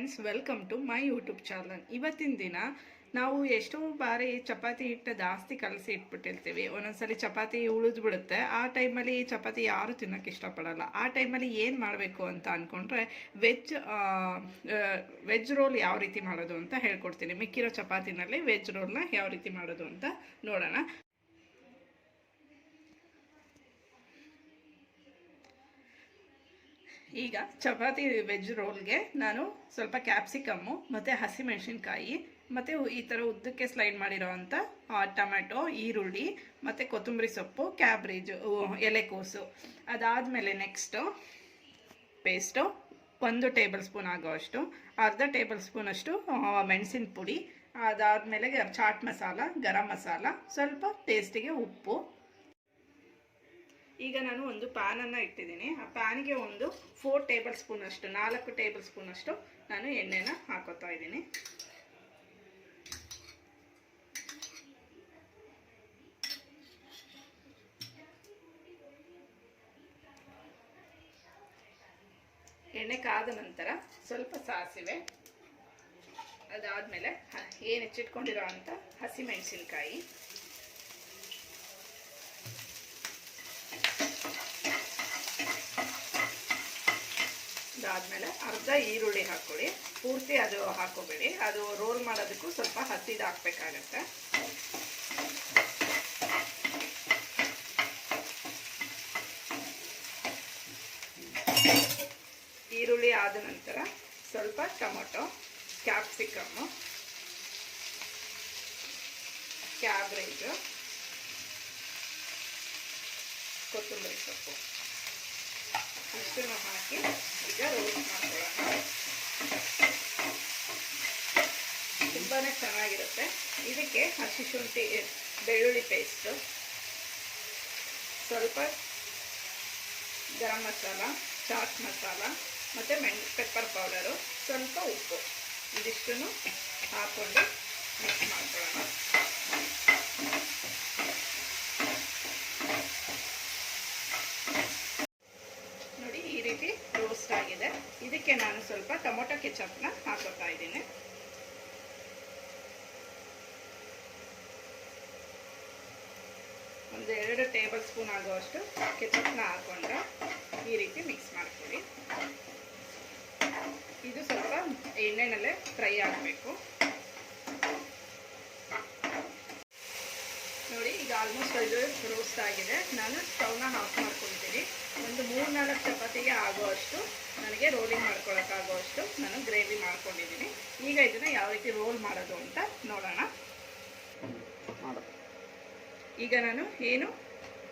Friends, welcome to my YouTube channel. ಇವತ್ತಿನ ದಿನ ನಾವು ಎಷ್ಟೋ ಬಾರಿ ಚಪಾತಿ ಹಿಟ್ಟು ಜಾಸ್ತಿ ಕಲಸಿ ಇಟ್ಬಿಟ್ಟಿರ್ತೀವಿ. ಒಂದೊಂದ್ಸಲಿ ಚಪಾತಿ ಉಳಿದ್ಬಿಡುತ್ತೆ. ಆ ಟೈಮಲ್ಲಿ ಚಪಾತಿ ಯಾರು ತಿನ್ನೋಕ್ಕೆ ಇಷ್ಟಪಡಲ್ಲ. ಆ ಟೈಮಲ್ಲಿ ಏನು ಮಾಡಬೇಕು ಅಂತ ಅಂದ್ಕೊಂಡ್ರೆ ವೆಜ್ ರೋಲ್ ಯಾವ ರೀತಿ ಮಾಡೋದು ಅಂತ ಹೇಳ್ಕೊಡ್ತೀನಿ. ಮಿಕ್ಕಿರೋ ಚಪಾತಿನಲ್ಲಿ ವೆಜ್ ರೋಲ್ನ ಯಾವ ರೀತಿ ಮಾಡೋದು ಅಂತ ನೋಡೋಣ. ಈಗ ಚಪಾತಿ ವೆಜ್ ರೋಲ್ಗೆ ನಾನು ಸ್ವಲ್ಪ ಕ್ಯಾಪ್ಸಿಕಮ್ಮು ಮತ್ತು ಹಸಿಮೆಣಸಿನ್ಕಾಯಿ ಮತ್ತು ಈ ಥರ ಉದ್ದಕ್ಕೆ ಸ್ಲೈಡ್ ಮಾಡಿರೋ ಅಂಥ ಟೊಮೆಟೊ, ಈರುಳ್ಳಿ ಮತ್ತು ಕೊತ್ತಂಬರಿ ಸೊಪ್ಪು, ಕ್ಯಾಬ್ರೇಜು, ಎಲೆಕೋಸು, ಅದಾದಮೇಲೆ ನೆಕ್ಸ್ಟು ಪೇಸ್ಟು 1 ಟೇಬಲ್ ಸ್ಪೂನ್ ಆಗೋಷ್ಟು, ಅರ್ಧ ಟೇಬಲ್ ಸ್ಪೂನಷ್ಟು ಮೆಣಸಿನ ಪುಡಿ, ಅದಾದಮೇಲೆ ಚಾಟ್ ಮಸಾಲ, ಗರಂ ಮಸಾಲ, ಸ್ವಲ್ಪ ಟೇಸ್ಟಿಗೆ ಉಪ್ಪು. ಈಗ ನಾನು ಒಂದು ಪ್ಯಾನನ್ನು ಇಟ್ಟಿದ್ದೀನಿ. ಆ ಪ್ಯಾನಿಗೆ ಒಂದು 4 ಟೇಬಲ್ ಸ್ಪೂನ್ ಅಷ್ಟು 4 ಟೇಬಲ್ ಸ್ಪೂನ್ ಅಷ್ಟು ನಾನು ಎಣ್ಣೆನ ಹಾಕೋತಾ ಇದ್ದೀನಿ. ಎಣ್ಣೆ ಕಾದ ನಂತರ ಸ್ವಲ್ಪ ಸಾಸಿವೆ, ಅದಾದಮೇಲೆ ಏನು ಹೆಚ್ಚಿಟ್ಕೊಂಡಿರೋ ಅಂಥ ಹಸಿಮೆಣಸಿನ್ಕಾಯಿ, ಅದಾದಮೇಲೆ ಅರ್ಧ ಈರುಳ್ಳಿ ಹಾಕ್ಕೊಳ್ಳಿ. ಪೂರ್ತಿ ಅದು ಹಾಕೋಬೇಡಿ, ಅದು ರೋಲ್ ಮಾಡೋದಕ್ಕೂ ಸ್ವಲ್ಪ ಹಸಿದು ಹಾಕಬೇಕಾಗತ್ತೆ. ಈರುಳ್ಳಿ ಆದ ನಂತರ ಸ್ವಲ್ಪ ಟೊಮೊಟೊ, ಕ್ಯಾಪ್ಸಿಕಮ್ಮು, ಕ್ಯಾಬ್ರೇಜು, ಕೊತ್ತಂಬರಿ ಸೊಪ್ಪು ಇಷ್ಟನ್ನು ಹಾಕಿ ಈಗ ರೋಸ್ಟ್ ಮಾಡ್ಕೊಳ್ಳೋಣ. ತುಂಬಾ ಚೆನ್ನಾಗಿರುತ್ತೆ. ಇದಕ್ಕೆ ಹಸಿ ಶುಂಠಿ ಬೆಳ್ಳುಳ್ಳಿ ಪೇಸ್ಟು, ಸ್ವಲ್ಪ ಗರಂ ಮಸಾಲ, ಚಾಟ್ ಮಸಾಲ ಮತ್ತು ಪೆಪ್ಪರ್ ಪೌಡರು, ಸ್ವಲ್ಪ ಉಪ್ಪು, ಇದಿಷ್ಟನ್ನು ಹಾಕ್ಕೊಂಡು ಮಿಕ್ಸ್ ಮಾಡ್ಕೊಳ್ಳೋಣ. ನೋಡಿ, ಈ ರೀತಿ ರೋಸ್ಟ್ ಆಗಿದೆ. ಇದಕ್ಕೆ ನಾನು ಸ್ವಲ್ಪ ಟೊಮೊಟೊ ಕೆಚಪ್ನ ಹಾಕೋತಾ ಇದ್ದೀನಿ. ಒಂದು 2 ಟೇಬಲ್ ಸ್ಪೂನ್ ಆಗುವಷ್ಟು ಕೆಚಪ್ನ ಹಾಕೊಂಡು ಈ ರೀತಿ ಮಿಕ್ಸ್ ಮಾಡ್ಕೊಳ್ಳಿ. ಇದು ಸ್ವಲ್ಪ ಎಣ್ಣೆನಲ್ಲೇ ಫ್ರೈ ಆಗಬೇಕು. ನೋಡಿ, ಈಗ ಆಲ್ಮೋಸ್ಟ್ ಇದು ರೋಸ್ಟ್ ಆಗಿದೆ. ನಾನು ಸ್ಟವ್ನ ಆಫ್ ಮಾಡ್ಕೊಳ್ತೀನಿ. ಒಂದು 3-4 ಚಪಾತಿಗೆ ಆಗುವಷ್ಟು ನನಗೆ ರೋಲಿಂಗ್ ಮಾಡ್ಕೊಳ್ಳೋಕ್ಕಾಗುವಷ್ಟು ನಾನು ಗ್ರೇವಿ ಮಾಡ್ಕೊಂಡಿದ್ದೀನಿ. ಈಗ ಇದನ್ನು ಯಾವ ರೀತಿ ರೋಲ್ ಮಾಡೋದು ಅಂತ ನೋಡೋಣ. ಈಗ ನಾನು ಏನು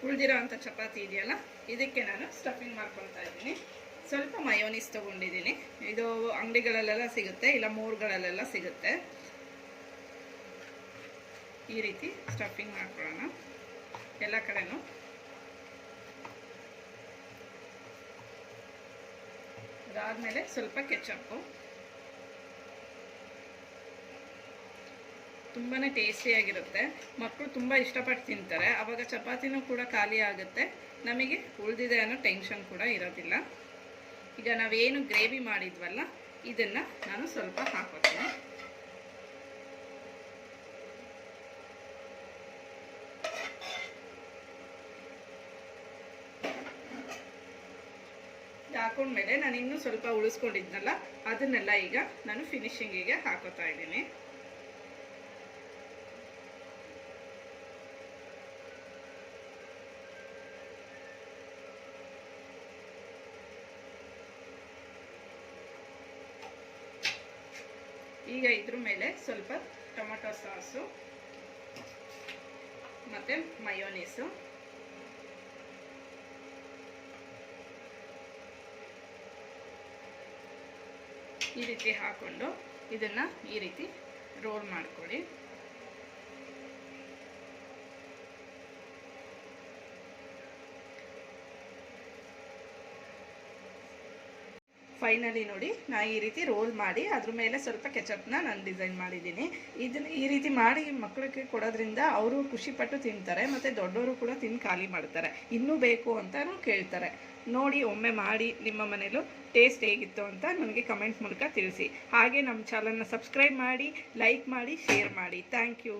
ಉಳಿದಿರೋ ಅಂಥ ಚಪಾತಿ ಇದೆಯಲ್ಲ, ಇದಕ್ಕೆ ನಾನು ಸ್ಟಫಿಂಗ್ ಮಾಡ್ಕೊಳ್ತಾ ಇದ್ದೀನಿ. ಸ್ವಲ್ಪ ಮಯೋನೀಸ್ ತೊಗೊಂಡಿದ್ದೀನಿ. ಇದು ಅಂಗಡಿಗಳಲ್ಲೆಲ್ಲ ಸಿಗುತ್ತೆ, ಇಲ್ಲ ಮೂರುಗಳಲ್ಲೆಲ್ಲ ಸಿಗುತ್ತೆ. ಈ ರೀತಿ ಸ್ಟಫಿಂಗ್ ಮಾಡ್ಕೊಳ್ಳೋಣ ಎಲ್ಲ ಕಡೆನೂ. ಅದಾದಮೇಲೆ ಸ್ವಲ್ಪ ಕೆಚಪ್ಪು. ತುಂಬಾ ಟೇಸ್ಟಿಯಾಗಿರುತ್ತೆ. ಮಕ್ಕಳು ತುಂಬ ಇಷ್ಟಪಟ್ಟು ತಿಂತಾರೆ. ಆವಾಗ ಚಪಾತಿನೂ ಕೂಡ ಖಾಲಿ ಆಗುತ್ತೆ, ನಮಗೆ ಉಳಿದಿದೆ ಅನ್ನೋ ಟೆನ್ಷನ್ ಕೂಡ ಇರೋದಿಲ್ಲ. ಈಗ ನಾವೇನು ಗ್ರೇವಿ ಮಾಡಿದ್ವಲ್ಲ, ಇದನ್ನು ನಾನು ಸ್ವಲ್ಪ ಹಾಕೋತೀನಿ. ಹಾಕೊಂಡ್ಮೇಲೆ ನಾನು ಇನ್ನೂ ಸ್ವಲ್ಪ ಉಳಿಸ್ಕೊಂಡಿದ್ನಲ್ಲ, ಅದನ್ನೆಲ್ಲ ಈಗ ನಾನು ಫಿನಿಶಿಂಗಿಗೆ ಹಾಕೋತಾ ಇದ್ದೀನಿ. ಈಗ ಇದ್ರ ಮೇಲೆ ಸ್ವಲ್ಪ ಟೊಮೆಟೊ ಸಾಸು ಮತ್ತು ಮಯೋನೀಸು, ಈ ರೀತಿ ಹಾಕ್ಕೊಂಡು ಇದನ್ನು ಈ ರೀತಿ ರೋಲ್ ಮಾಡ್ಕೊಳ್ಳಿ. ಫೈನಲಿ ನೋಡಿ, ನಾನು ಈ ರೀತಿ ರೋಲ್ ಮಾಡಿ ಅದ್ರ ಮೇಲೆ ಸ್ವಲ್ಪ ಕೆಚಪ್ನ ನಾನು ಡಿಸೈನ್ ಮಾಡಿದ್ದೀನಿ. ಇದನ್ನು ಈ ರೀತಿ ಮಾಡಿ ಮಕ್ಕಳಿಗೆ ಕೊಡೋದ್ರಿಂದ ಅವರು ಖುಷಿಪಟ್ಟು ತಿಂತಾರೆ, ಮತ್ತು ದೊಡ್ಡವರು ಕೂಡ ತಿಂದು ಖಾಲಿ ಮಾಡ್ತಾರೆ. ಇನ್ನೂ ಬೇಕು ಅಂತಲೂ ಕೇಳ್ತಾರೆ. ನೋಡಿ ಒಮ್ಮೆ ಮಾಡಿ ನಿಮ್ಮ ಮನೇಲೂ ಟೇಸ್ಟ್ ಹೇಗಿತ್ತು ಅಂತ ನನಗೆ ಕಮೆಂಟ್ ಮೂಲಕ ತಿಳಿಸಿ. ಹಾಗೆ ನಮ್ಮ ಚಾನಲ್ನ ಸಬ್ಸ್ಕ್ರೈಬ್ ಮಾಡಿ, ಲೈಕ್ ಮಾಡಿ, ಶೇರ್ ಮಾಡಿ. Thank you.